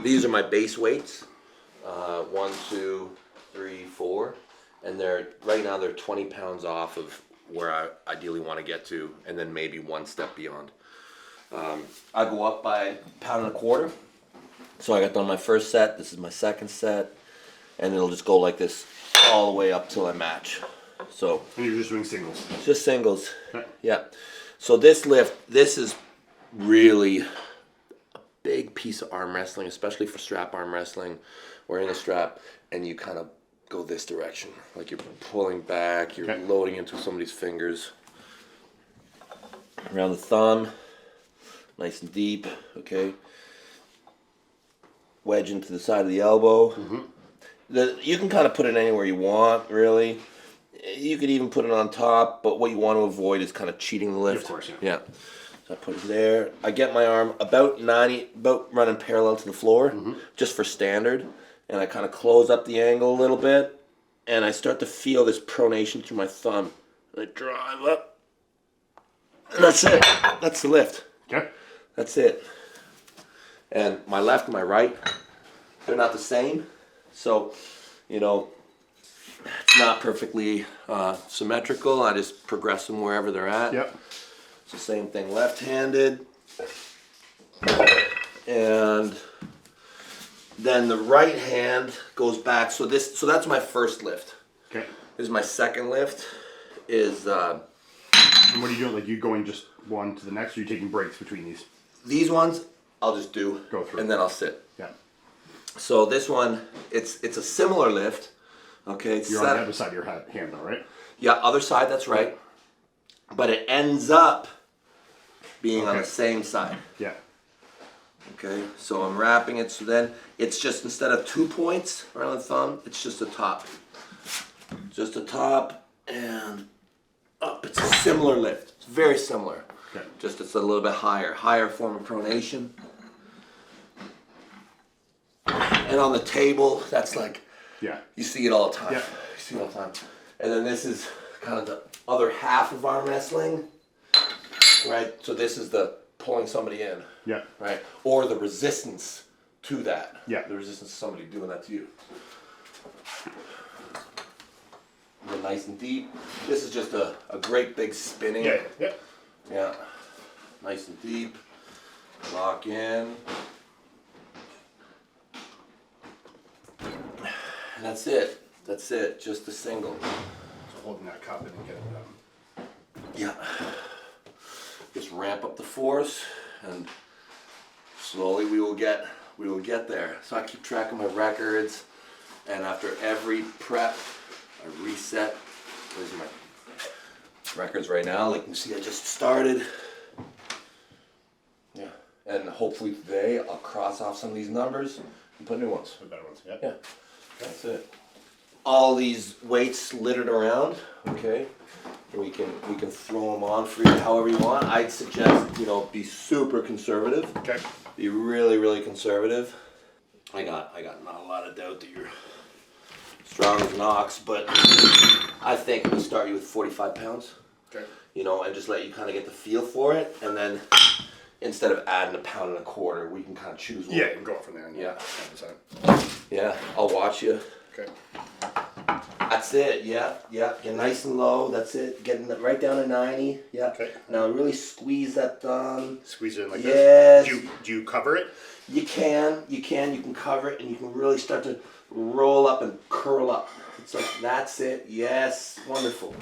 These are my base weights. 1, 2, 3, 4, and right now they're 20 pounds off of where I ideally want to get to, and then maybe one step beyond. I go up by 1.25 pounds. So I got done my first set. This is my second set, and it'll just go like this all the way up till I match. So. And you're just doing singles. Just singles. Okay. Yeah. So this lift, this is really a big piece of arm wrestling, especially for strap arm wrestling, wearing a strap, and you kind of go this direction. Like you're pulling back, you're loading into somebody's fingers. Around the thumb, nice and deep, okay. Wedge into the side of the elbow. Mm-hmm. You can kind of put it anywhere you want, really. You could even put it on top, but what you want to avoid is kind of cheating the lift. Of course, yeah. Yeah. So I put it there. I get my arm about running parallel to the floor, just for standard. And I kind of close up the angle a little bit, and I start to feel this pronation through my thumb. And I drive up. And that's it. That's the lift. Okay. That's it. And my left and my right, they're not the same. So, you know, it's not perfectly symmetrical. I just progress them wherever they're at. Yep. It's the same thing left-handed. And then the right hand goes back. So that's my first lift. Okay. This is my second lift. And what are you doing? Like you going just one to the next, or are you taking breaks between these? These ones I'll just go through, and then I'll sit. Yeah. So this one, it's a similar lift. Okay. You're on the other side of your hand though, right? Yeah, other side. That's right. But it ends up being on the same side. Yeah. Okay, so I'm wrapping it, so then it's just, instead of 2 points right on the thumb, it's just a top. Just a top and up. It's a similar lift. It's very similar. Okay. Just it's a little bit higher form of pronation. And on the table, that's like, you see it all the time. Yeah. You see it all the time. And then this is kind of the other half of arm wrestling, right? So this is the pulling somebody in. Yeah. Right? Or the resistance to that. Yeah. The resistance to somebody doing that to you. Go nice and deep. This is just a great big spinning. Yeah. Yeah. Yeah. Nice and deep. Lock in. And that's it. That's it. Just a single. So holding that cup in and getting it done. Yeah. Just ramp up the force, and slowly we will get there. So I keep track of my records, and after every prep, I reset. These are my records right now. Like you can see, I just started. Yeah. And hopefully today I'll cross off some of these numbers and put new ones. The better ones. Yeah. Yeah. That's it. All these weights littered around. Okay. We can throw them on for you however you want. I'd suggest, be super conservative. Okay. Be really, really conservative. I got not a lot of doubt that you're strong as an ox, but I think we start you with 45 pounds. Okay. And just let you kind of get the feel for it, and then instead of adding 1.25 pounds, we can kind of choose one. Yeah, you can go from there. And Yeah. Yeah, I'll watch you. Okay. That's it, yeah. Get nice and low, that's it. Getting it right down to 90, yeah. Okay. Now really squeeze that thumb. Squeeze it in like this. Yes. Do you cover it? You can cover it, and you can really start to roll up and curl up. It's like, that's it, yes, wonderful.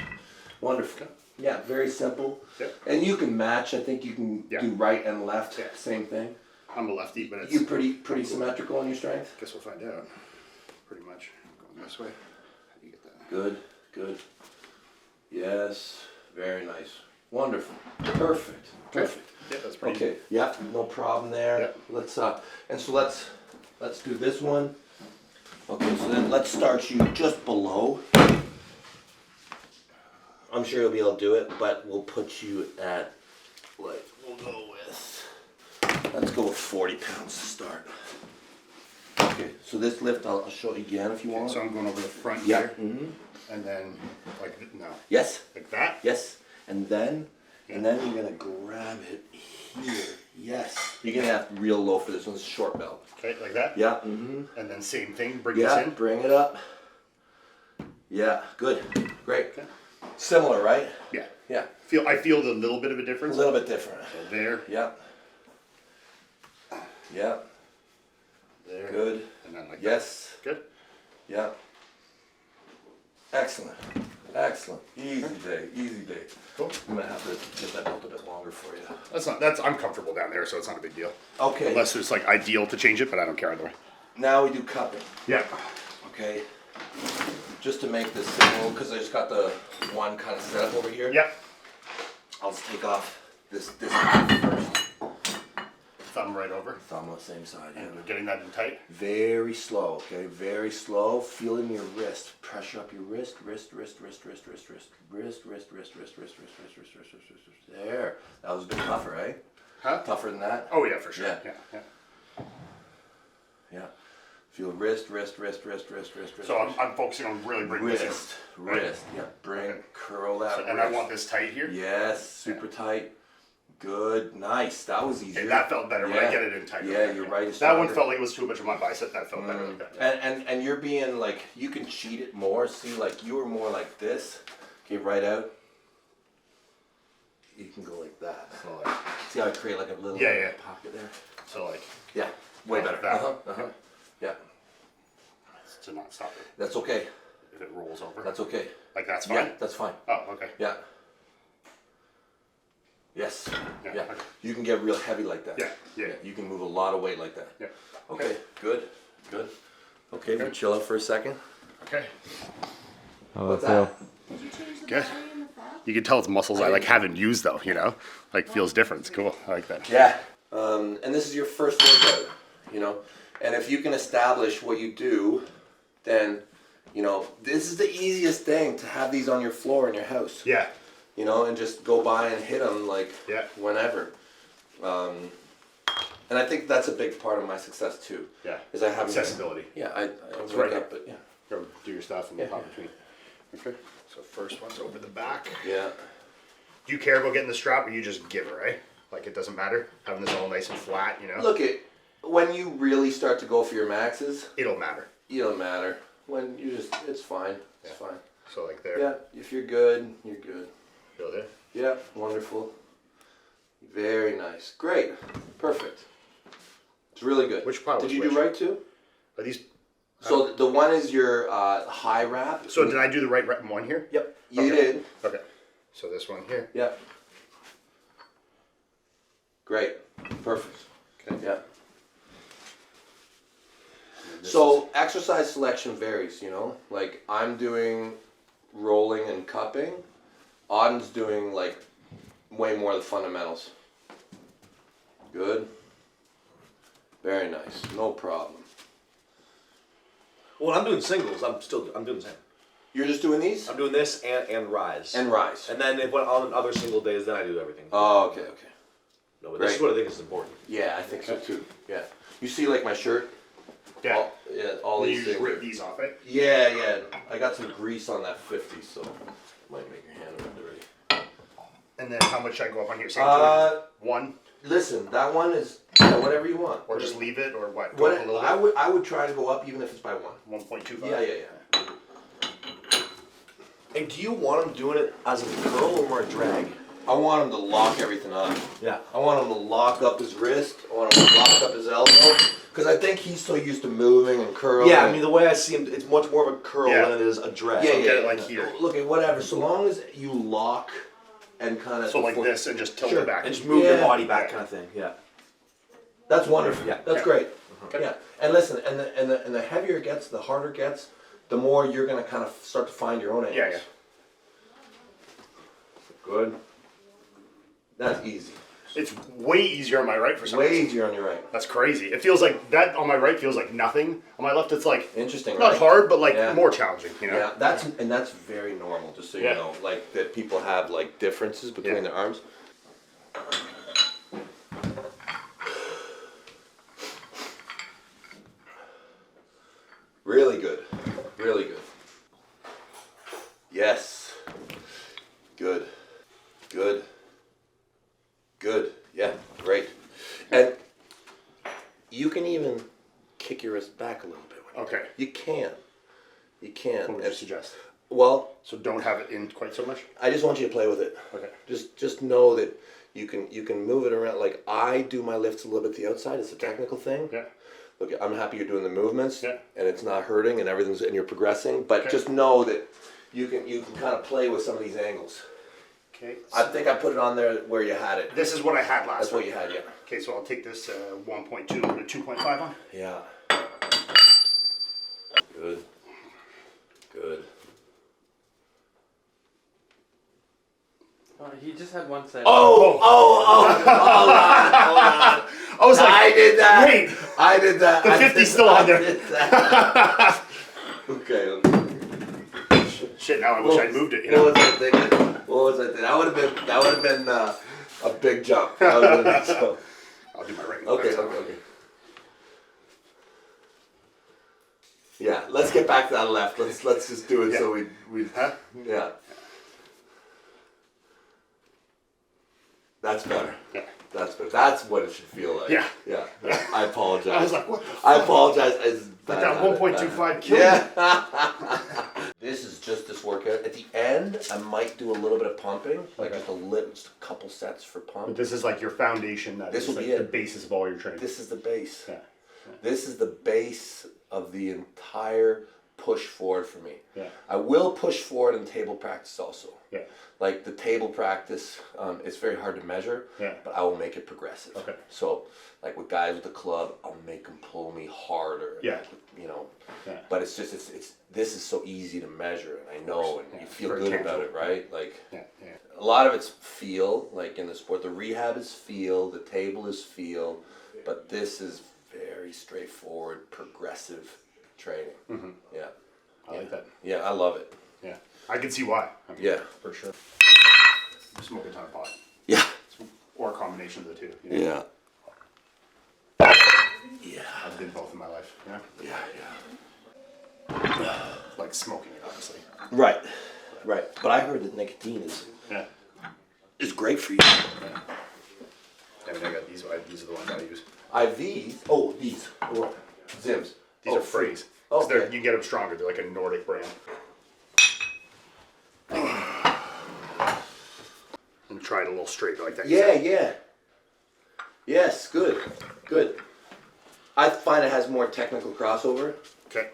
Wonderful. Yeah, very simple. Yep. And you can match, I think you can do right and left, same thing. I'm a lefty, but it's... You're pretty symmetrical in your strength? Guess we'll find out. Pretty much. Going this way. How do you get that? Good. Yes, very nice. Wonderful. Perfect. Yeah, that's pretty Okay, yeah, no problem there. Yep. Let's do this one. Okay, so then let's start you just below. I'm sure you'll be able to do it, but we'll put you at, we'll go with, let's go with 40 pounds to start. Okay, so this lift I'll show you again if you want. So I'm going over the front Yeah. here, and then like no. Yes. Like that. Yes, and then you're gonna grab it here Yes. You're gonna have real low for this one. It's a short belt. Okay, like that? Yeah. Mm-hmm. And then same thing, bring Yeah, this in. bring it up. Yeah, good. Great. Okay. Similar, right? Yeah. Yeah. I feel a little bit of a A difference. little bit different. So there. Yeah. Yeah. There. Good. And then like Yes. that. Good. Yeah. Excellent. Excellent. Easy day. Easy day. Cool. I'm gonna have to get that belt a bit longer for you. I'm comfortable down there, so it's not a big deal. Okay. Unless it's like ideal to change it, but I don't care either way. Now we do cupping. Yeah. Okay. Just to make this simple, because I just got the one kind of set up over here. Yeah. I'll just take off this first. Thumb right over. Thumb on the same side. Yeah. And we're getting that in tight. Very slow, okay? Very slow. Feeling your wrist. Pressure up your wrist. There. That was a bit tougher, eh? Huh? Tougher than that? Oh yeah, for sure. Yeah. Yeah. Yeah. Feel wrist. So I'm focusing on really bringing this in. Wrist. Yeah. Bring, curl that So, and I want this tight here. Yes, super tight. Good, nice. That was easy. And that felt better when I get it in tight. Yeah, you're right. That one felt like it was too much of my bicep. That felt better like that. And you're being like, you can cheat it more. See, like you were more like this. Okay, right out. You can go like that. So like, See how I create like a little pocket there? So like, Yeah, way better. That. Yeah, To not stop it. that's okay. If it rolls over. That's okay. Like that's fine. Yeah, that's fine. Oh, okay. Yeah. Yes. Yeah, Yeah. okay. You can get real heavy like that. Yeah. You can move a lot of weight like that. Yeah. Okay. Good. Okay, we'll chill out for a second. Okay. What's that? Did you change the Good. battery in the fab? You can tell it's muscles I like haven't used though. You know, like feels different. It's cool. I like that. Yeah. And this is your first workout, you know. And if you can establish what you do, then, you know, this is the easiest thing to have these on your floor in your house. Yeah. You know, and just go by and hit them like whenever. And I think that's a big part of my success too. Yeah. Is I have Accessibility. Yeah, I That's wake right. up, but yeah. Go do your stuff and Yeah. pop between. Okay. So first one's over the back. Yeah. Do you care about getting the strap, or you just give it, right? Like it doesn't matter having this all nice and flat, you know? Look, when you really start to go for your maxes, It'll matter. it don't matter. When you just, it's fine. It's fine. So like there. Yeah, if you're good, you're good. Go there. Yeah, wonderful. Very nice. Great. Perfect. It's really good. Which part Did was you which? do right too? Are these? So the one is your high wrap. So did I do the right one here? Yep, you Okay. did. Okay. So this one here. Yep. Great. Perfect. Okay. Yeah. So exercise selection varies, you know? Like I'm doing rolling and cupping. Auden's doing like way more of the fundamentals. Good. Very nice. No problem. Well, I'm doing singles. I'm doing the same. You're just doing these? I'm doing this and rise. And rise. And then if on other single days, then I do everything. Oh, okay. No, but this is great. what I think is important. Yeah, I think so too. Yeah. You see like my shirt? Yeah. All You these just things. rip these off, right? Yeah. I got some grease on that 50, so might make your hand a bit dirty. And then how much should I go up on here? Same one, Listen, that one is whatever you want. or just leave it, or what? Go What up a little bit. I would try to go up even if it's by one. 1.25. Yeah. And do you want him doing it as a curl or more a drag? I want him to lock everything up. Yeah. I want him to lock up his wrist. I want him to lock up his elbow. Because I think he's so used to moving and curling. Yeah, I mean the way I see him, it's much more of a curl Yeah. than it is a drag. Yeah, Get it like here. Look at whatever. So long as you lock and kind of So like this, and just tilt Sure. it back. And just move your Yeah. body back, Yeah. kind of thing. Yeah. That's wonderful. Yeah. That's Yeah. great. Okay. Yeah. And listen, and the heavier it gets, the harder it gets, the more you're gonna kind of start to find your own angles. Yeah. Good. That's easy. It's way easier on my right for some Way reason. easier on your right. That's crazy. It feels like that on my right feels like nothing. On my left, it's like Interesting. not right? hard, but like Yeah. more challenging. You know? Yeah, that's very normal. Just so you Yeah. know, like that people have like differences between Yeah. their arms. Really good. Really good. Yes. Good. Good. Good. Yeah. Great. And you can even kick your wrist back a little bit. Okay. You can. You can. What would you suggest? Well, So don't have it in quite so much? I just want you to play with it. Okay. Just know that you can move it around. Like I do my lifts a little bit to the outside. It's a technical thing. Yeah. Look, I'm happy you're doing the movements. Yeah. And it's not hurting and everything's and you're progressing. But Okay. just know that you can kind of play with some of these angles. Okay. I think I put it on there where you had it. This is what I had last That's time. what you had, yeah. Okay, so I'll take this 1.2 and put a 2.5 on. Yeah. Good. Good. He just had one side. Oh, hold on. I was like, I did that. wait. I did that. The 50's still on there. Okay. Shit, now I wish I'd moved it, you What know? was I thinking? What was I thinking? That would have been a big jump. That would have been a big jump. I'll do my right. Okay. Yeah, let's get back to that left. Let's just do it so we Huh? yeah. That's better. Yeah. That's better. That's what it should feel like. Yeah. Yeah. I apologize. I was like, what the I apologize. It's But bad that habit, 1.25 bad killed habit. Yeah. This is just this workout. At the end, I might do a little bit of pumping, like just just a couple sets for But pump. this is like your foundation. This is will like be the it. basis of all your training. This is the base. Yeah. This is the base of the entire push forward for me. Yeah. I will push forward in table practice also. Yeah. Like the table practice, it's very hard to measure, Yeah. but I will make it progressive. Okay. So, like with guys with the club, I'll make them pull me harder. Yeah. You know. Yeah. But it's just it's this is so easy to measure, and I know, and Yeah, you it's feel very good tangible. about it, right? Like Yeah. Yeah. a lot of it's feel, like in the sport. The rehab is feel, the table is feel, but this is very straightforward, progressive training. Mm-hmm. Yeah. I like that. Yeah, I love it. Yeah. I can see why. I mean, Yeah. For sure. Smoke a ton of pot. Yeah. Or a combination of the two. You know? Yeah. Yeah. I've did both in my life. Yeah. Yeah. Like smoking it, obviously. Right. Right. But I heard that nicotine Yeah. is great for you. I mean, I got these. These are the ones I use. IVs. Oh, these. Oh, Zims. These are Freeze. Okay. You can get them stronger. They're like a Nordic brand. And try it a little straight like that. Yeah, yeah. Yes, good. Good. I find it has more technical crossover. Okay.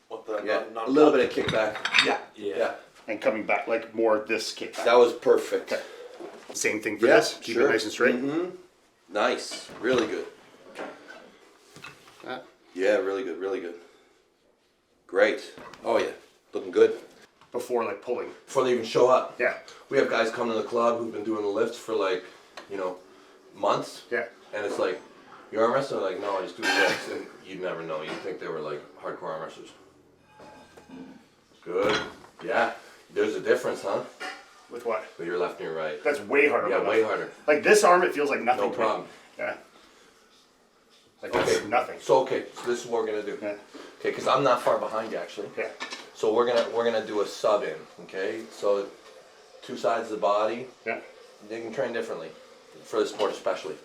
What the? Yeah. Not A little bit of kickback. Yeah. Yeah. And coming back, like more this kickback. That was perfect. Okay. Same thing for Yeah, this. Keep sure. it nice and straight. Mm-hmm. Nice. Really good. Yeah, really good, really good. Great. Oh yeah. Looking good. Before like pulling. Before they even show up. Yeah. We have guys come to the club who've been doing the lifts for like, months. Yeah. And it's like, you arm wrestle? Like, no, I just do the lifts. And you'd never know. You'd think they were like hardcore arm wrestlers. Good. Yeah. There's a difference, huh? With what? With your left and your right. That's way harder. Yeah, than way that. harder. Like this arm, it feels like nothing. No to me. problem. Yeah. Like that's Okay. nothing. So this is what we're gonna do. Yeah. Okay, because I'm not far behind you actually. Yeah. So we're gonna do a sub in. Okay, so two sides of the body. Yeah. They can train differently for the sport especially.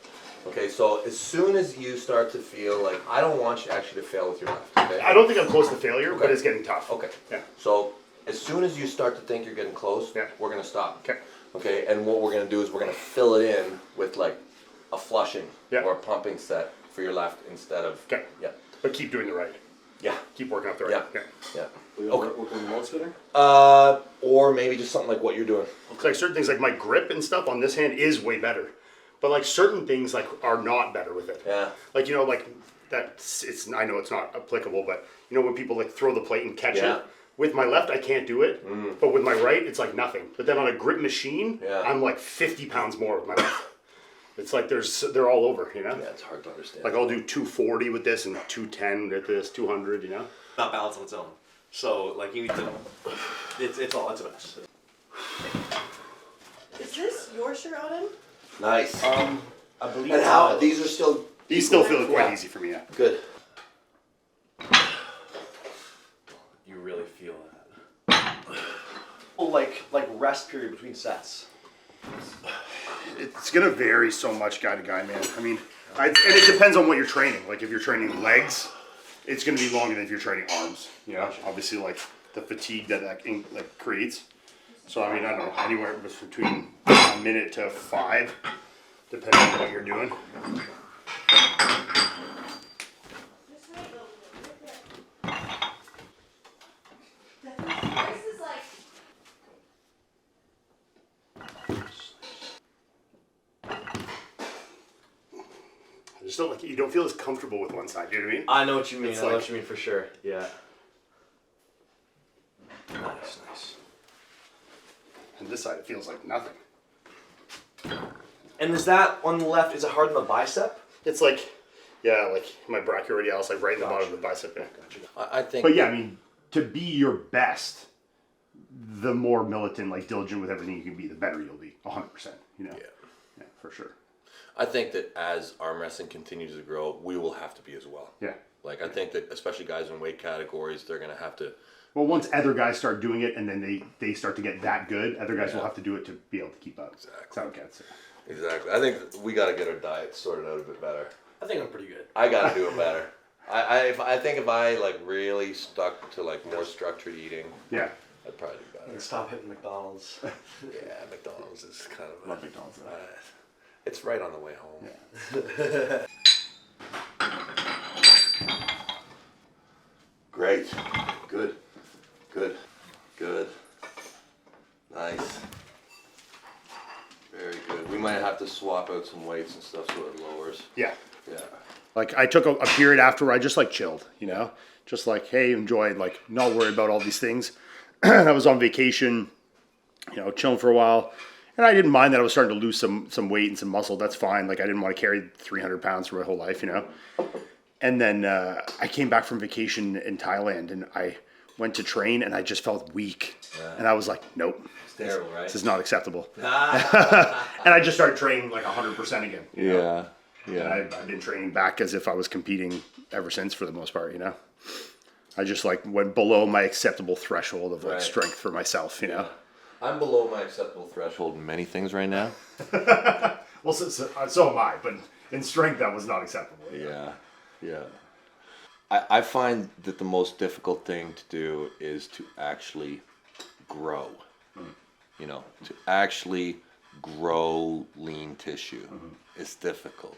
Okay, so as soon as you start to feel like I don't want you actually to fail with your left. Okay. I don't think I'm close to failure, but Okay. it's getting tough. Okay. Yeah. So as soon as you start to think you're getting close, Yeah. we're gonna stop. Okay. Okay, and what we're gonna do is we're gonna fill it in with like a flushing Yeah. or a pumping set for your left instead of. Okay. Yeah. But keep doing the right. Yeah. Keep working up the right. Yeah. Yeah. Okay. Work on the mode spinner? Or maybe just something like what you're doing. It's like certain things, like my grip and stuff on this hand is way better, but like certain things like are not better with it. Yeah. Like like that's it's. I know it's not applicable, but when people like throw the plate and catch Yeah. it. With my left, I can't do it, but with my right, it's like nothing. But then on a grip machine, Yeah. I'm like 50 pounds more with my left. It's like they're all over, Yeah, it's hard to understand. Like I'll do 240 with this and 210 with this, 200, Not balanced on its own. So like you need to. It's a mess. Is this your shirt on him? Nice. I believe. And how these are still These still feel quite Yeah. easy for me, yeah. good. You really feel that. Well, like rest period between sets. It's gonna vary so much guy to guy, man. I mean, and it depends on what you're training. Like if you're training legs, it's gonna be longer than if you're training arms. You know, obviously like the fatigue that like creates. So I mean, I don't know, anywhere between a minute to 5, depending on what you're doing. This is like. I just don't like you don't feel as comfortable with one side. You know what I mean? I know what you mean. It's I know like- what you mean for sure. Yeah. Nice, nice. And this side, it feels like nothing. And is that on the left? Is it hard on the bicep? It's like, yeah, like my brachioradialis, like right in the bottom of the bicep. Yeah. I think. But yeah, I mean, to be your best, the more militant, like diligent with everything you can be, the better you'll be. 100%. You know. Yeah, for sure. I think that as arm wrestling continues to grow, we will have to be as well. Yeah. Like I think that especially guys in weight categories, they're gonna have to. Well, once other guys start doing it, and then they start to get that good, other guys will have to do it to be able to keep up. Exactly. That's how it gets. Exactly. I think we got to get our diet sorted out a bit better. I think I'm pretty good. I got to do it better. I think if I like really stuck to like more structured eating, Yeah. I'd probably do better. And stop hitting McDonald's. Yeah, McDonald's is kind of Love McDonald's. it's right on the way home. Yeah. Great. Good. Good. Good. Nice. Very good. We might have to swap out some weights and stuff so it lowers. Yeah. Yeah. Like I took a period after where I just like chilled, you know, just like, hey, enjoyed, like not worried about all these things. I was on vacation, you know, chilling for a while, and I didn't mind that I was starting to lose some weight and some muscle. That's fine. Like I didn't want to carry 300 pounds for my whole life, you know. And then I came back from vacation in Thailand, and I went to train, and I just felt weak, and I was like, nope, It's terrible, right? this is not acceptable. And I just started training like 100% again. You know? Yeah. And I've been training back as if I was competing ever since, for the most part, you know. I just like went below my acceptable threshold of like Right. strength for myself, you know. I'm below my acceptable threshold in many things right now. Well, so am I, but in strength that was not acceptable. Yeah. Yeah. I find that the most difficult thing to do is to actually grow. You know, to actually grow lean tissue is difficult.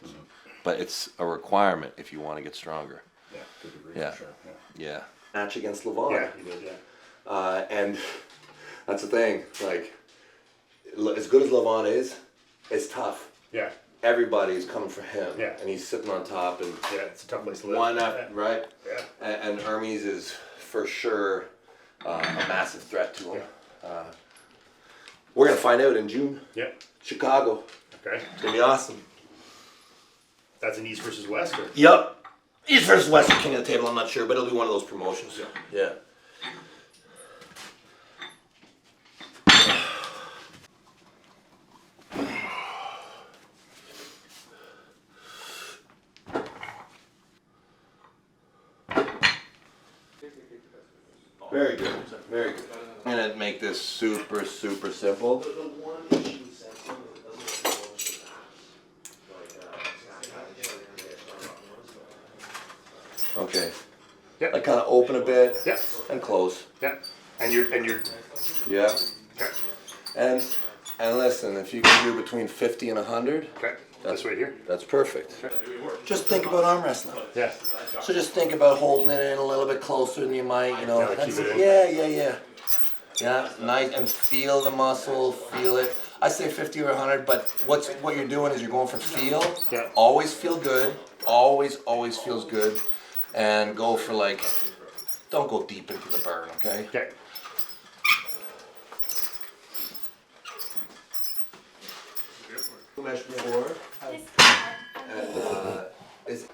But it's a requirement if you want to get stronger. Yeah, to a degree, Yeah. for sure. Yeah. Match against Levon. Yeah, you did, yeah. And that's the thing. Like, as good as Levon is, it's tough. Yeah, Everybody's coming for him. Yeah. And he's sitting on top and yeah, it's a tough place to live. one after, right? Yeah. And Hermes is for sure a massive threat to him. We're gonna find out in June. Yeah, Chicago. okay. It's gonna be awesome. That's an East versus West, or? Yep. East versus West are king of the table. I'm not sure, but it'll be one of those promotions. Yeah. Very good. Very good. I'm gonna make this super simple. Okay. Yeah. Like kind of open a bit Yeah, and close. yeah. And you're, Yeah. okay, And listen, if you can do between 50 and 100, okay. This way here? that's perfect. Just think about arm wrestling. Yeah. So just think about holding it in a little bit closer than you might, you know. Yeah, like That's keep it it. in. Yeah. Yeah, nice, and feel the muscle, feel it. I say 50 or 100, but what you're doing is you're going for feel. Yeah. Always feel good. Always feels good. And go for like, don't go deep into the burn, okay? Okay. Measure before. And is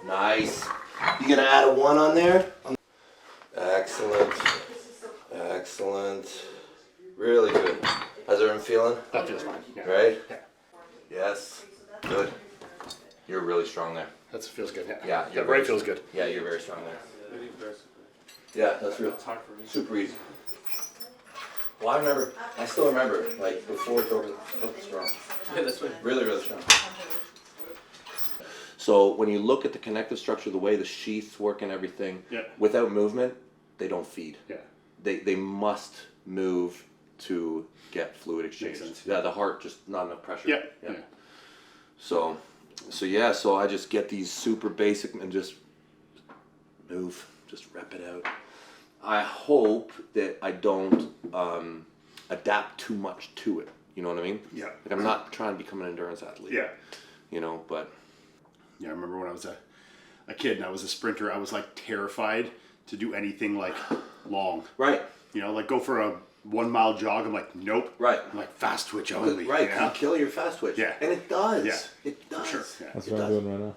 nice. You gonna add a 1 on there? Excellent. Excellent. Really good. How's everyone feeling? feeling? That feels fine. Yeah. Right? Yeah. Yes. Good. You're really strong there. That feels good. Yeah. Yeah, That right feels good. Yeah, you're very strong there. Yeah, that's real. Super easy. Well, I still remember, like, before it was strong. Yeah, that's right. Really, really strong. So when you look at the connective structure, the way the sheaths work and everything, Yeah. without movement, they don't feed. Yeah. They must move to get fluid exchange. sense. Yeah, the heart just not enough pressure. Yeah. Yeah. So I just get these super basic and just move, just rep it out. I hope that I don't adapt too much to it. You know what I mean? Yeah. Like I'm not trying to become an endurance athlete. Yeah. You know, but Yeah, I remember when I was a kid and I was a sprinter, I was like terrified to do anything like long. right, You know, like go for a 1 mile jog. I'm like, nope. right. I'm like fast twitch only. Right, You know? you kill your fast twitch. Yeah. And it does. Yeah. It does. Sure. Yeah. That's It what I'm does. doing right now.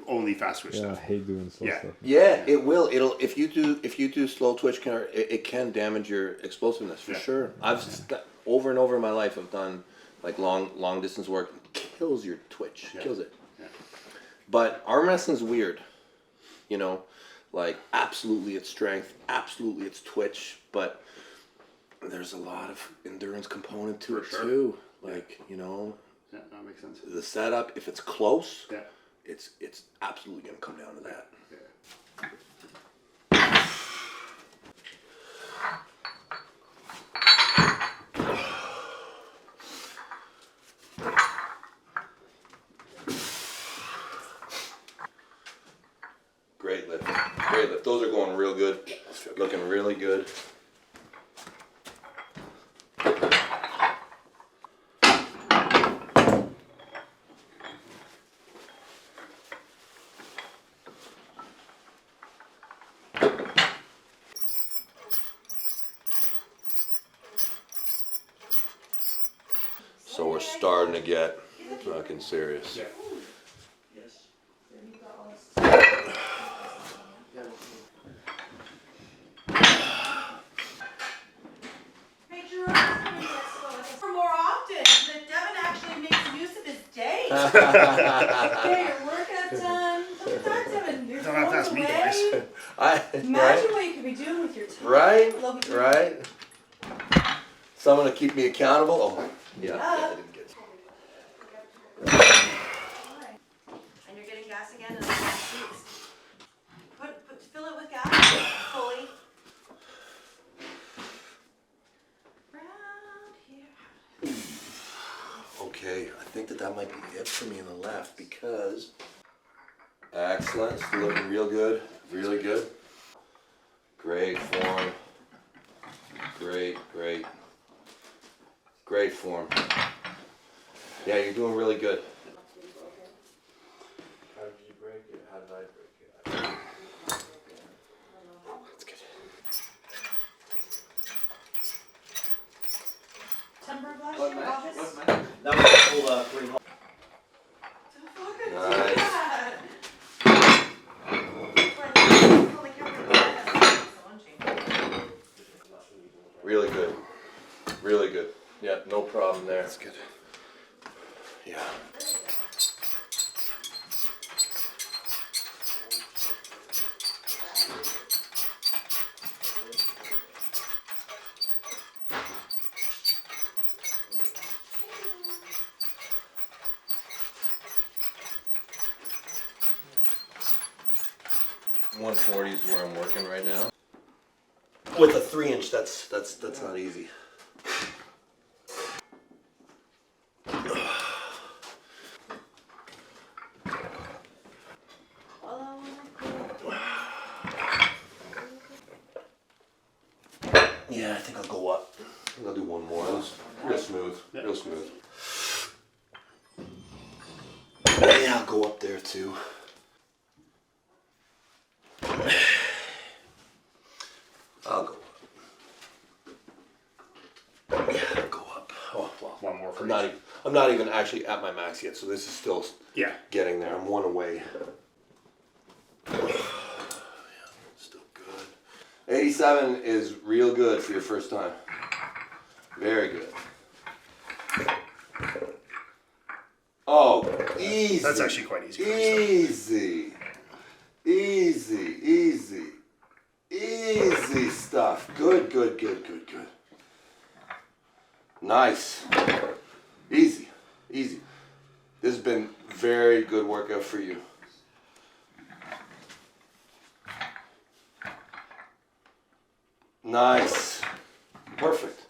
Only fast twitch Yeah, I stuff. hate doing slow Yeah. stuff. Yeah, it will. It'll if you do slow twitch, it can damage your explosiveness for Yeah. sure. Over and over in my life, I've done like long distance work. It kills your twitch. Yeah. Kills it. Yeah. But arm wrestling's weird. You know, like absolutely it's strength, absolutely it's twitch, but there's a lot of endurance component to For it sure. too. Like, you know, Yeah, that makes sense. the setup, if it's close, Yeah. it's absolutely gonna come down to that. Yeah. Great lift. Great lift. Those are going real good. Looking really good. So we're starting to get fucking serious. Yeah. Hey, Jerome, for more often, so that Devon actually makes use of his day. Get your workout done. Sometimes Devon, you're Don't have to ask me away. twice. Imagine what you could be doing with your time. Right? Love you. Right? Someone to keep me accountable? Oh, yeah. I didn't get And you're getting gas again in the next weeks. Fill it with gas fully. Round here. Okay, I think that might be it for me in the left because. Excellent. It's looking real good. Really good. Great form. Great. Great form. Yeah, you're doing really good. How did you break it? How did I break it? That's good. September of last year, August. That was a full green hole. Fucking Nice. do that. Really good. Really good. Yeah, no problem there. That's good. Yeah. .140 is where I'm working right now. With a 3-inch, that's not easy. Yeah, I think I'll go up. I think I'll do one more. That's real smooth. Yeah. Real smooth. Yeah, I'll go up there too. I'll go up. Yeah, I'll go up. Oh, well. One more for I'm not even actually at my max yet, so this is still Yeah. getting there. I'm one away. Yeah, still good. 87 is real good for your first time. Very good. Oh, easy. That's actually quite easy. Easy. Easy, easy. Easy stuff. Good, good, good, good, good. Nice. Easy, easy. This has been very good workout for you. Nice. Perfect.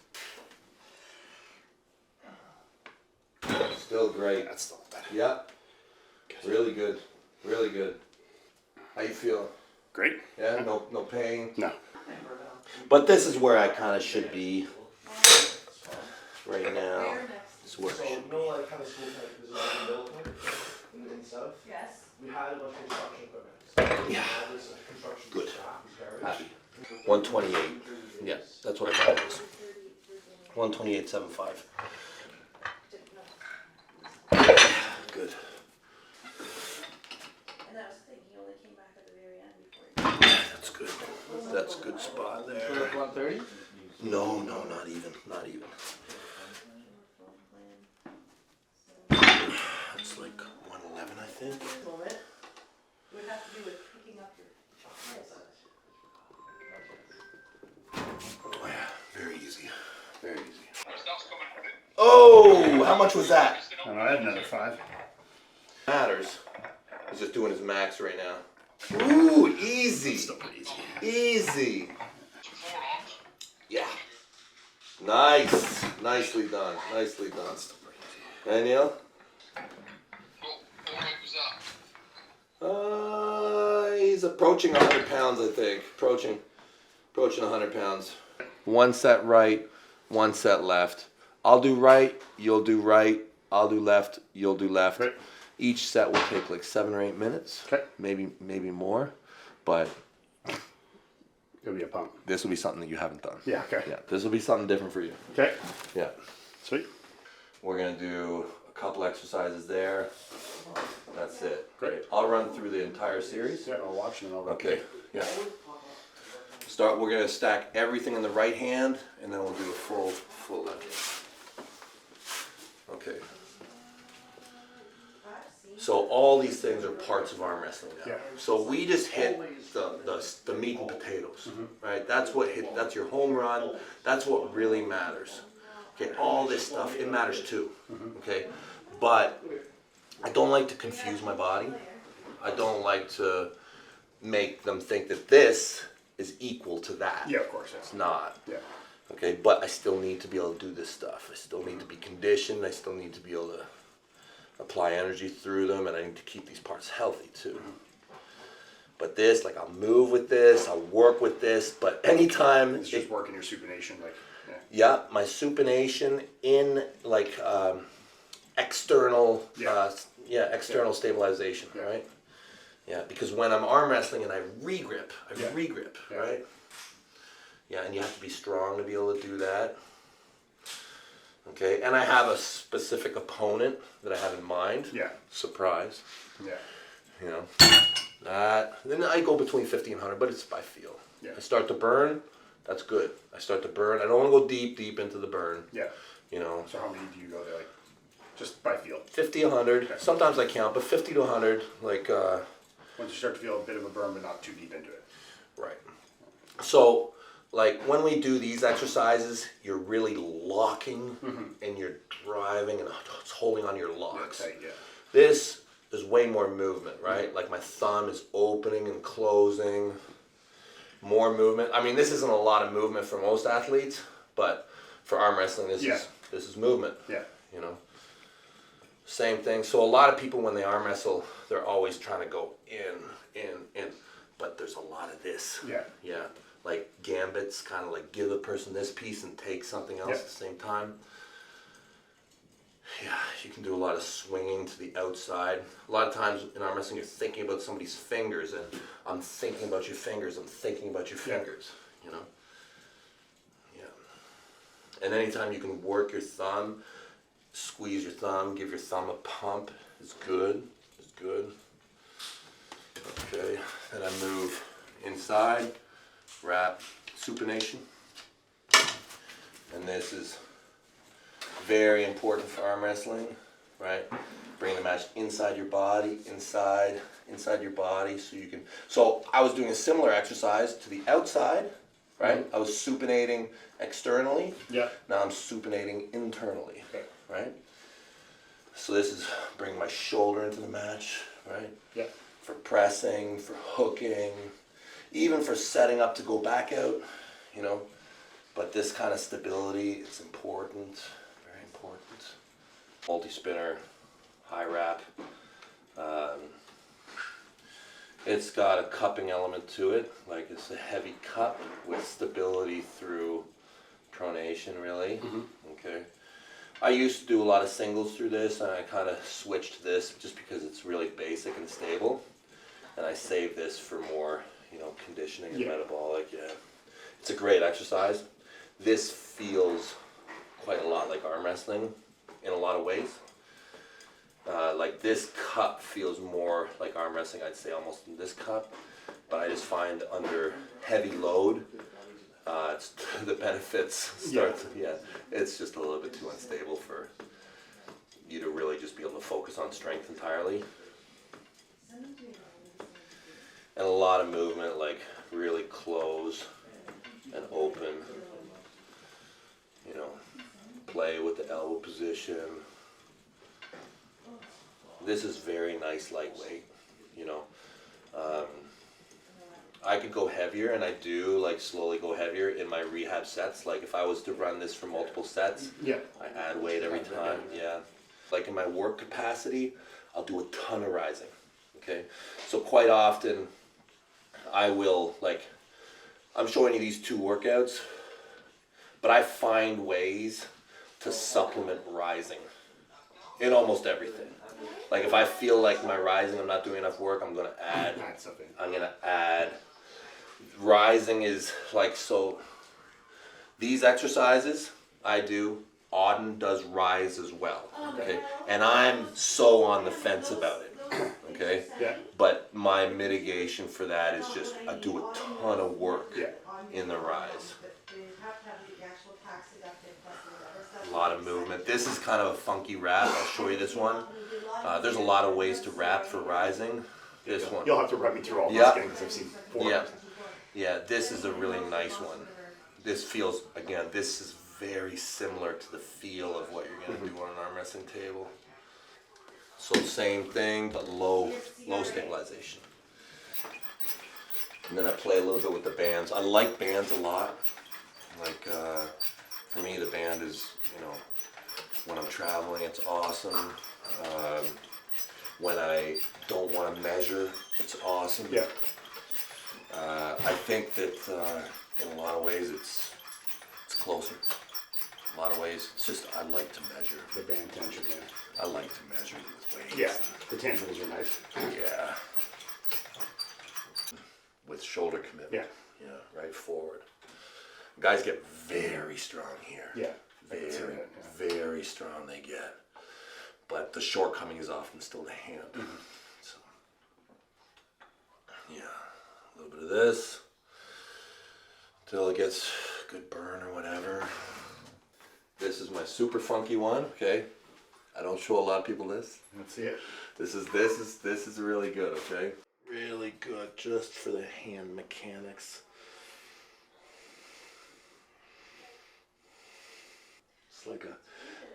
Still great. That's still better. Yeah. Really good. Really good. How you feel? Great. Yeah, no pain. No. But this is where I kind of should be right now. This is where I So, should you know, like, kind of school type position in Middleton, in the south? Yes. We had a bunch of construction equipment. Yeah. All this construction Good. staff was garage. happy. 128. Yeah, that's what I thought it was. 128.75. Good. And that was the thing, he only came back at the very end before. That's good. That's a good spot there. 130? No, not even. Not even. It's like 111, I think. Moment. It would have to do with picking up your Oh yeah, very easy. Very easy. Oh, how much was that? I had another 5. Matters. He's just doing his max right now. Ooh, easy. Still pretty easy. Easy. Yeah. Nice. Nicely done. Nicely done. Hey, Neil? He's approaching 100 pounds, I think. Approaching 100 pounds. One set right, one set left. I'll do right, you'll do right. I'll do left, you'll do left. Right. Each set will take like 7 or 8 minutes. Okay. Maybe more, but It'll be a pump. this will be something that you haven't done. Yeah, okay. Yeah, this will be something different for you. Okay. Yeah. Sweet. We're gonna do a couple exercises there. That's it. Great. I'll run through the entire series. Yeah, I'll watch and I'll Okay. Yeah. We're gonna stack everything in the right hand, and then we'll do a full left. Okay. So all these things are parts of arm wrestling now. Yeah. So we just hit the meat and potatoes, right? That's your home run. That's what really matters. Okay, all this stuff, it matters too. Okay, but I don't like to confuse my body. I don't like to make them think that this is equal to that. Yeah, of course. It's not. Yeah. Okay, but I still need to be able to do this stuff. I still need to be conditioned. I still need to be able to apply energy through them, and I need to keep these parts healthy too. But this, like, I'll move with this, I'll work with this, but anytime It's just working your supination, like, yeah, my supination in like external, external stabilization, Yeah. right? Yeah, because when I'm arm wrestling and I regrip, Yeah. right? Yeah, and you have to be strong to be able to do that. Okay, and I have a specific opponent that I have in mind. Yeah. Surprise. Yeah. You know, that. Then I go between 50 and 100, but it's by feel. Yeah. I start to burn, that's good. I start to burn. I don't want to go deep into the burn. Yeah. You know, So how many do you go there? Like, just by feel? 50, 100. Sometimes I count, but 50 to 100, like, Once you start to feel a bit of a burn, but not too deep into it. right. So, like, when we do these exercises, you're really locking and you're driving and holding on your locks. Tight, yeah. This is way more movement, right? Like, my thumb is opening and closing. More movement. I mean, this isn't a lot of movement for most athletes, but for arm wrestling, this is movement. Yeah. You know. Same thing. So a lot of people, when they arm wrestle, they're always trying to go in, but there's a lot of this. Yeah. Yeah. Like gambits, kind of like give the person this piece and take something else at the same time. Yeah, you can do a lot of swinging to the outside. A lot of times in arm wrestling, you're thinking about somebody's fingers, and I'm thinking about your fingers. I'm thinking about your fingers. You know. Yeah. And anytime you can work your thumb, squeeze your thumb, give your thumb a pump, is good. It's good. Okay. Then I move inside, wrap, supination, and this is Very important for arm wrestling, right? Bring the match inside your body, inside your body, so you can. So I was doing a similar exercise to the outside, right? I was supinating externally. Yeah. Now I'm supinating internally, Okay. right? So this is bringing my shoulder into the match, right? Yeah. For pressing, for hooking, even for setting up to go back out, you know. But this kind of stability is important, very important. Multi-spinner, high wrap. It's got a cupping element to it, like it's a heavy cup with stability through pronation, really. Okay. I used to do a lot of singles through this, and I kind of switched to this just because it's really basic and stable. And I save this for more, you know, conditioning and metabolic. Yeah, it's a great exercise. This feels quite a lot like arm wrestling in a lot of ways. Like this cup feels more like arm wrestling, I'd say almost in this cup. But I just find under heavy load, it's the benefits start. Yeah, it's just a little bit too unstable for you to really just be able to focus on strength entirely. And a lot of movement, like really close and open. You know, play with the elbow position. This is very nice lightweight, you know. I could go heavier, and I do like slowly go heavier in my rehab sets. Like if I was to run this for multiple sets, I add weight every time. Yeah. Like in my work capacity, I'll do a ton of rising. Okay. So quite often, I will like. I'm showing you these two workouts, but I find ways to supplement rising in almost everything. Like if I feel like my rising, I'm not doing enough work, I'm gonna add. I'm gonna add. Rising is like so. These exercises I do. Auden does rise as well. Okay, and I'm so on the fence about it. Okay. Yeah. But my mitigation for that is just I do a ton of work in the rise. A lot of movement. This is kind of a funky wrap. I'll show you this one. There's a lot of ways to wrap for rising. This one. You'll have to run me through all this Yeah. again because I've seen 4. Yeah. Yeah, this is a really nice one. This feels, again, this is very similar to the feel of what you're going to do on an arm wrestling table. So same thing, but low stabilization. And then I play a little bit with the bands. I like bands a lot. Like, for me, the band is, you know, when I'm traveling, it's awesome. When I don't want to measure, it's awesome. Yeah. I think that in a lot of ways it's closer. A lot of ways, it's just I like to measure. The band tension, yeah. I like to measure with weights. Yeah, the tangibles are nice. Yeah. With shoulder commitment. Yeah. Yeah, right forward. Guys get very strong here. Yeah. I can see Very, that, very strong they get. But the shortcoming is often still the hand. So, yeah, a little bit of this till it gets good burn or whatever. This is my super funky one. Okay, I don't show a lot of people this. Let's see it. This is really good. Okay, really good just for the hand mechanics. It's like a,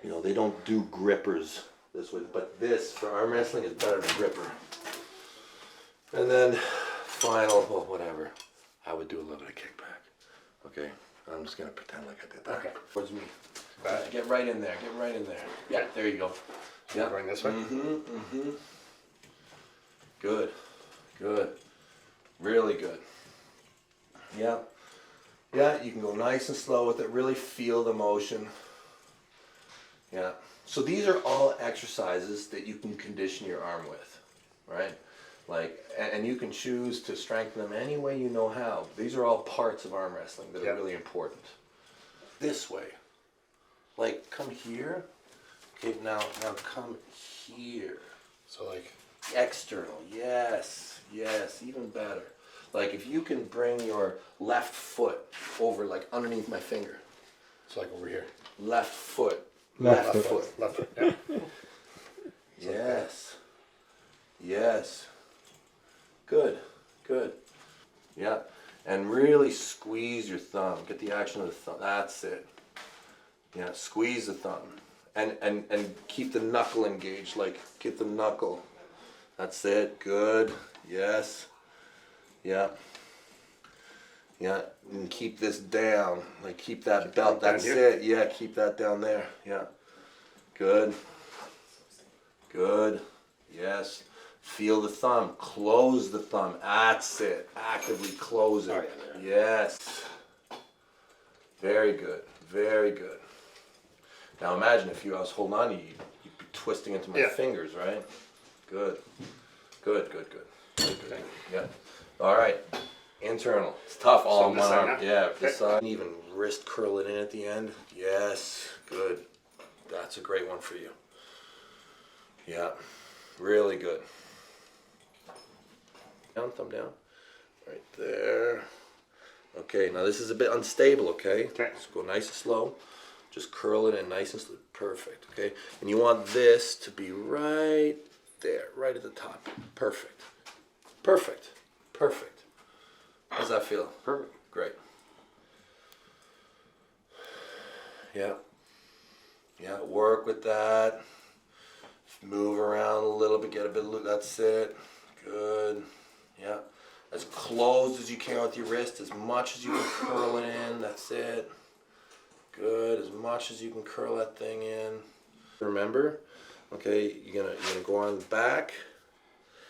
you know, they don't do grippers this way, but this for arm wrestling is better than gripper. And then final, well, whatever. I would do a little bit of kickback. Okay, I'm just gonna pretend like I did that. Okay. Towards me. Get right in there. Get right in there. Yeah, there you go. Yeah. Going this way? Good. Good. Really good. Yeah. Yeah, you can go nice and slow with it. Really feel the motion. Yeah. So these are all exercises that you can condition your arm with, right? Like, and you can choose to strengthen them any way you know how. These are all parts of arm wrestling that are really important. This way. Like, come here. Okay, now come here. So like External, yes, even better. Like if you can bring your left foot over, like underneath my finger. like over here. Left foot Left foot. Left foot. Yeah. Yes. Yes. Good. Good. Yeah. And really squeeze your thumb. Get the action of the thumb. That's it. Yeah. Squeeze the thumb. And keep the knuckle engaged. Like, get the knuckle. That's it. Good. Yes. Yeah. Yeah. And keep this down. Like, keep that belt. down That's here? it. Yeah. Keep that down there. Yeah. Good. Good. Yes. Feel the thumb. Close the thumb. That's it. Actively close it. Oh, yeah, Yes. Very good. Very good. Now imagine if I was holding on to you, you'd be twisting into my Yeah. fingers, right? Good. Good, good, good. Good, good, good. Yeah. All right. Internal. It's tough all So in this one side arm. now? Yeah. This Okay. side. Even wrist curl it in at the end. Yes. Good. That's a great one for you. Yeah. Really good. Down, thumb down. Right there. Okay, now this is a bit unstable, okay? Okay. Just go nice and slow. Just curl it in nice and slow. Perfect, okay? And you want this to be right there, right at the top. Perfect. Perfect. Perfect. How's that feel? Perfect. Great. Yeah. Yeah, work with that. Move around a little bit, get a bit of loose. That's it. Good. Yeah. As close as you can with your wrist, as much as you can curl it in. That's it. Good. As much as you can curl that thing in. Remember, okay, you're gonna go on the back,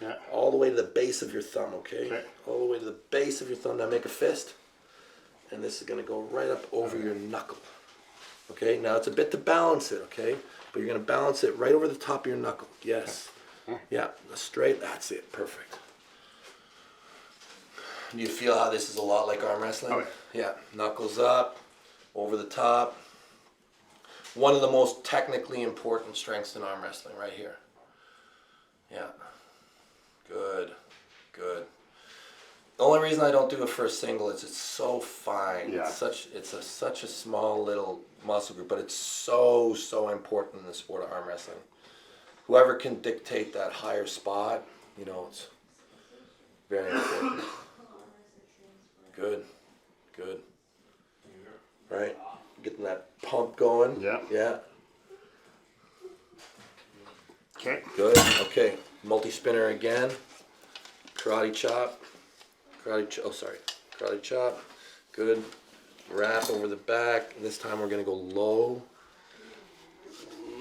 Yeah. all the way to the base of your thumb, okay? Okay. All the way to the base of your thumb. Now make a fist. And this is gonna go right up over your knuckle. Okay, now it's a bit to balance it, okay? But you're gonna balance it right over the top of your knuckle. Yes. Yeah, straight, that's it, perfect. Do you feel how this is a lot like arm wrestling? Oh, yeah, knuckles up, over the top. One of the most technically important strengths in arm wrestling right here. Yeah, good, good. The only reason I don't do it for a single is it's so fine. Yeah. It's such a small little muscle group, but it's so important in the sport of arm wrestling. Whoever can dictate that higher spot, it's very important. Good, good. Right, getting that pump going. Yeah. Yeah. Okay. Good. Okay. Multi-spinner again. Karate chop. Karate chop. Good. Wrap over the back. This time we're going to go low.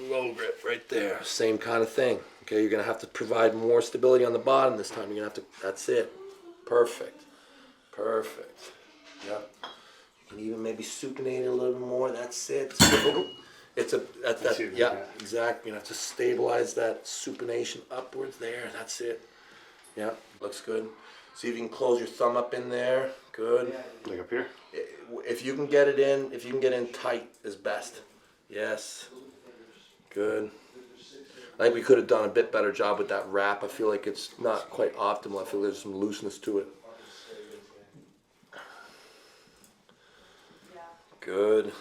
Low grip right there. Same kind of thing. Okay, you're going to have to provide more stability on the bottom this time. You're going to have to, that's it. Perfect. Perfect. Yep. You can even maybe supinate it a little bit more. That's it. It's a, yeah, exactly. You have to stabilize that supination upwards there. That's it. Yeah, looks good. See if you can close your thumb up in there. Good. Like up here? If you can get it in, if you can get in tight is best. Yes. Good. I think we could have done a bit better job with that wrap. I feel like it's not quite optimal. I feel there's some looseness to it. Good.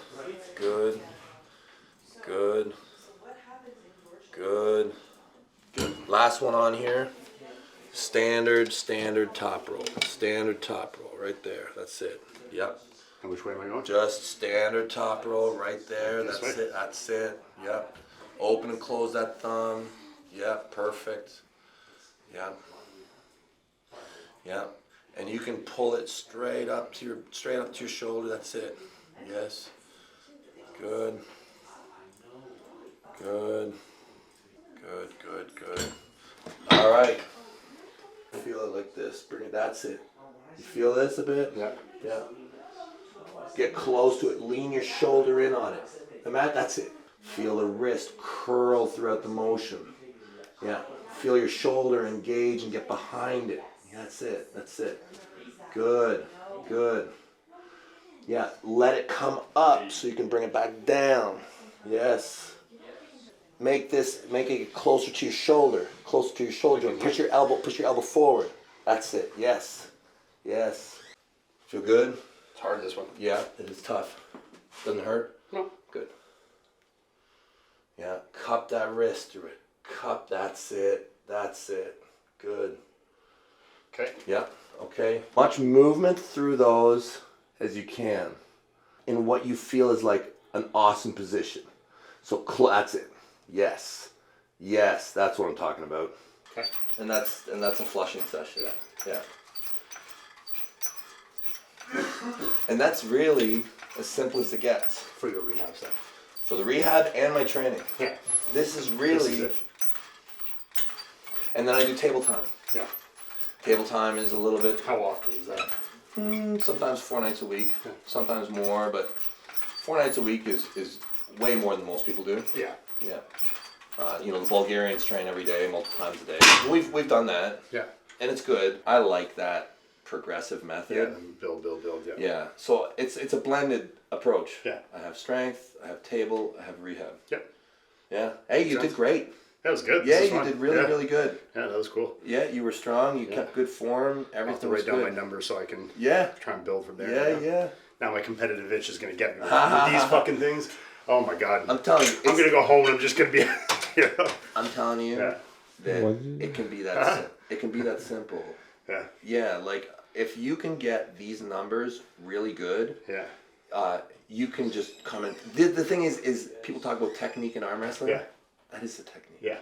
Good. Good. Good. Good. Last one on here. Standard top roll. Standard top roll right there. That's it. Yep. And which way am I going? Just standard top roll right there. This That's way? it. That's it. Yep. Open and close that thumb. Yep. Perfect. Yep. Yep. And you can pull it straight up to your shoulder. That's it. Yes. Good. Good. Good. Good. Good. All right. Feel it like this. Bring it. That's it. You feel this a bit? Yeah. Yeah. Get close to it. Lean your shoulder in on it. That's it. Feel the wrist curl throughout the motion. Yeah. Feel your shoulder engage and get behind it. That's it. That's it. Good. Good. Yeah. Let it come up so you can bring it back down. Yes. Make it closer to your shoulder. Closer to your shoulder. Push your elbow forward. That's it. Yes. Yes. Feel good? It's hard, this one. Yeah, it is tough. Doesn't hurt? No. Good. Yeah, cup that wrist through it. Cup, that's it. That's it. Good. Okay. Yeah, okay. Much movement through those as you can in what you feel is like an awesome position. So that's it. Yes. Yes, that's what I'm talking about. Okay. And that's a flushing session. Yeah. And that's really as simple as it gets For your rehab stuff. for the rehab and my training. Yeah. This is really, This is it. and then I do table time. Yeah. Table time is a little bit, How often is that? sometimes 4 nights a week, sometimes more, but 4 nights a week is way more than most people do. Yeah. Yeah. You know, the Bulgarians train every day, multiple times a day. We've done that, Yeah. and it's good. I like that progressive method. Yeah. And build. Yeah. Yeah. So it's a blended approach. Yeah. I have strength, I have table, I have rehab. Yep. Yeah. Hey, you did great. That was good. Yeah, This is you fun. did really, Yeah. really good. Yeah, that was cool. Yeah, you were strong. You kept good form. I'll have Everything to was write down my good. numbers so I can Yeah. try and build from there. Yeah, you know? yeah. Now my competitive itch is gonna get me with these fucking things. Oh my god. I'm telling you, I'm gonna go home and I'm just gonna be, you know. I'm telling you Yeah. that it can be that it can be that simple. Yeah. Yeah, like if you can get these numbers really good, Yeah. you can just come in. The thing is people talk about technique in arm wrestling. Yeah. That is the technique. Yeah.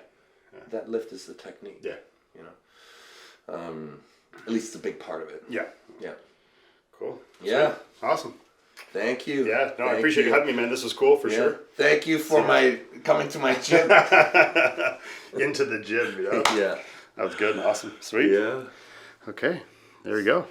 That lift is the technique. Yeah. You know, at least it's a big part of it. Yeah. Yeah. Cool. Yeah. Awesome. Thank you. Yeah. No, I Thank appreciate you having me, man. This was cool for Yeah. sure. Thank you for my coming to my gym. Into the gym, you know. Yeah. That was good and awesome. Sweet. Yeah. Okay. There we go.